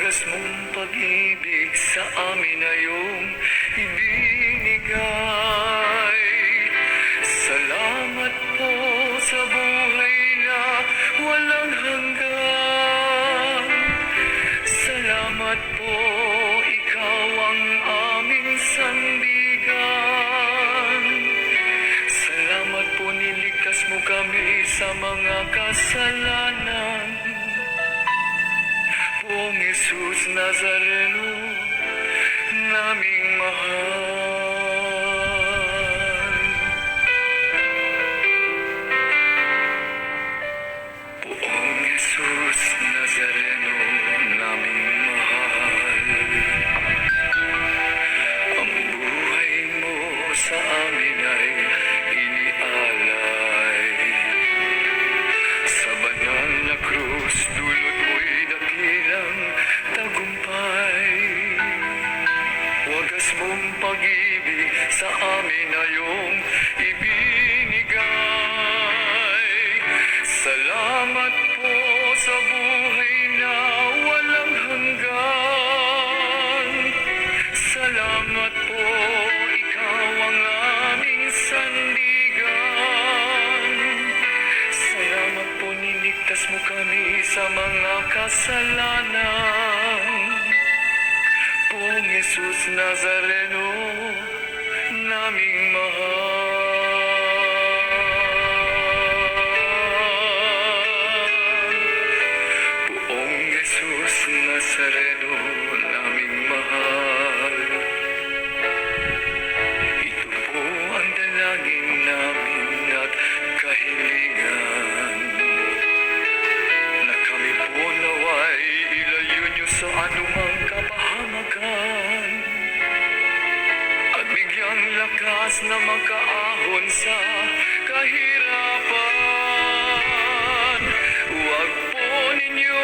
Wagas mong pag-ibig sa amin na iyong ibinigay. Salamat po sa buhay na walang hanggan. Salamat po, ikaw ang aming sandigan. Salamat po, niligtas mo kami sa mga kasalanan. Poong Jesus Nazareno, naming mahal. Poong Jesus Nazareno, naming mahal. Ang buhay mo sa amin ay inialay. Sa banal na krus, dulot mo'y dakilang tagumpay. Wagas mong pag-ibig sa amin na iyong ibinigay. Salamat po sa buhay na walang hanggan. Salamat po, ikaw ang aming sandigan. Salamat po, niligtas mo kami sa mga kasalanan. Poong Jesus Nazareno, naming mahal. Poong Jesus Nazareno, naming mahal. Ito po ang dalangin namin at kahilingan, na kami po naway ilayo niyo sa anumang kapahamakan, at bigyang lakas na makaahon sa kahirapan. Huwag po ninyo